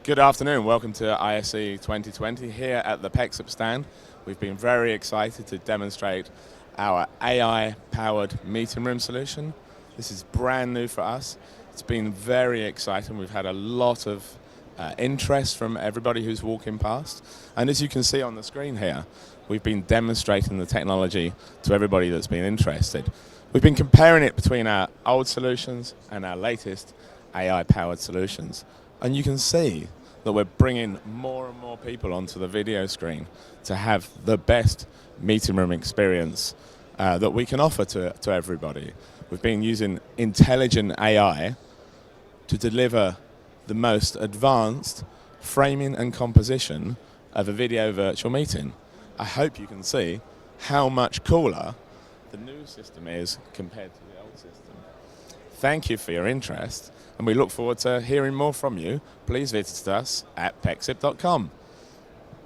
Good afternoon, welcome to ISE 2020 here at the pexip stand. We've been very excited to demonstrate our AI-powered meeting room solution. This is brand new for us. It's been very exciting. We've had a lot of interest from everybody who's walking past. And as you can see on the screen here, we've been demonstrating the technology to everybody that's been interested. We've been comparing it between our old solutions and our latest AI-powered solutions. And you can see that we're bringing more and more people onto the video screen to have the best meeting room experience that we can offer to everybody. We've been using intelligent AI to deliver the most advanced framing and composition of a video virtual meeting. I hope you can see how much cooler the new system is compared to the old system. Thank you for your interest, and we look forward to hearing more from you. Please visit us at pexip.com.